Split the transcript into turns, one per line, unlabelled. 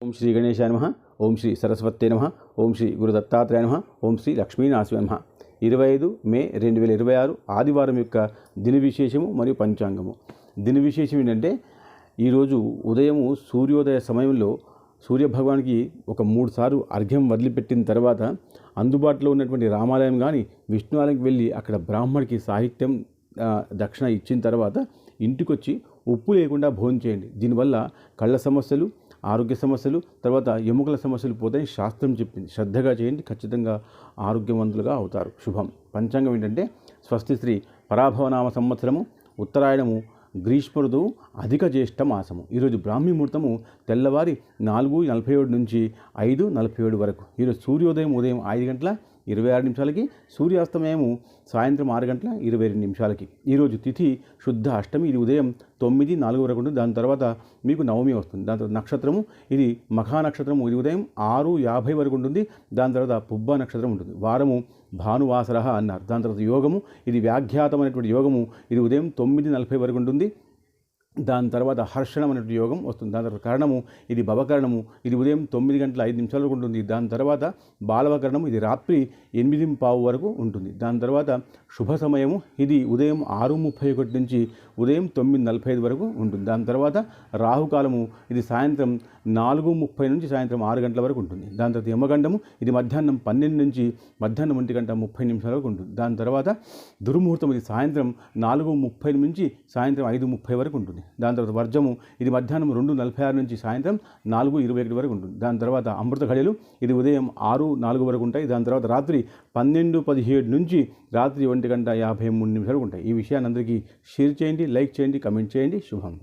ఓం శ్రీ గణేశాయ నమః. ఓం శ్రీ సరస్వతే నమః. ఓం శ్రీ గురు దత్తాత్రేయ నమః. ఓం శ్రీ లక్ష్మీనరసింహాయ నమః. 25 మే 2026 ఆదివారం యొక్క దిన విశేషము మరియు పంచాంగము. దిన విశేషం ఏంటంటే ఈరోజు ఉదయము సూర్యోదయ సమయంలో సూర్యభగవానికి ఒక 3 సార్లు అర్ఘ్యం వదిలిపెట్టిన తర్వాత అందుబాటులో ఉన్నటువంటి రామాలయం కానీ విష్ణువాలయంకి వెళ్ళి అక్కడ బ్రాహ్మడికి సాహిత్యం దక్షిణ ఇచ్చిన తర్వాత ఇంటికొచ్చి ఉప్పు లేకుండా భోజనం చేయండి. దీనివల్ల కళ్ళ సమస్యలు, ఆరోగ్య సమస్యలు, తర్వాత ఎముకల సమస్యలు పోతాయి శాస్త్రం చెప్పింది. శ్రద్ధగా చేయండి, ఖచ్చితంగా ఆరోగ్యవంతులుగా అవుతారు. శుభం. పంచాంగం ఏంటంటే స్వస్తి శ్రీ పరాభవనామ సంవత్సరము, ఉత్తరాయణము, గ్రీష్మ ఋతువు, అధిక జ్యేష్ఠ మాసము. ఈరోజు బ్రాహ్మీ ముహూర్తము తెల్లవారి 4:47 నుంచి 5:47 వరకు. ఈరోజు సూర్యోదయం ఉదయం 5:26 సూర్యాస్తమయము సాయంత్రం 6:22. ఈరోజు తిథి శుద్ధ అష్టమి, ఇది ఉదయం 9:04 వరకు ఉంటుంది. దాని తర్వాత మీకు నవమి వస్తుంది. దాని తర్వాత నక్షత్రము ఇది మఖా నక్షత్రము, ఇది ఉదయం 6:50 వరకు ఉంటుంది. దాని తర్వాత పుబ్బ నక్షత్రం ఉంటుంది. వారము భానువాసర అన్నారు. దాని తర్వాత యోగము ఇది వ్యాఖ్యాతమైనటువంటి యోగము, ఇది ఉదయం 9:40 వరకు ఉంటుంది. దాని తర్వాత హర్షణం అనేటువంటి యోగం వస్తుంది. దాని తర్వాత కరణము ఇది భవకరణము, ఇది ఉదయం 9:05 వరకు ఉంటుంది. దాని తర్వాత బాలవకరణము ఇది రాత్రి 8:15 వరకు ఉంటుంది. దాని తర్వాత శుభ సమయము ఇది ఉదయం 6:31 నుంచి ఉదయం 9:45 వరకు ఉంటుంది. దాని తర్వాత రాహుకాలము ఇది సాయంత్రం 4:30 నుంచి సాయంత్రం 6 గంటల వరకు ఉంటుంది. దాని తర్వాత యమగండము ఇది మధ్యాహ్నం 12 నుంచి మధ్యాహ్నం 1:30 వరకు ఉంటుంది. దాని తర్వాత దుర్ముహూర్తం ఇది సాయంత్రం 4:30 నుంచి సాయంత్రం 5:30 వరకు ఉంటుంది. దాని తర్వాత వర్జము ఇది మధ్యాహ్నం 2:46 నుంచి సాయంత్రం 4:21 వరకు ఉంటుంది. దాని తర్వాత అమృత ఘడియలు ఇది ఉదయం 6:04 వరకు ఉంటాయి. దాని తర్వాత రాత్రి 12:17 నుంచి రాత్రి 1:53 వరకు ఉంటాయి. ఈ విషయాన్ని అందరికీ షేర్ చేయండి, లైక్ చేయండి, కమెంట్ చేయండి. శుభం.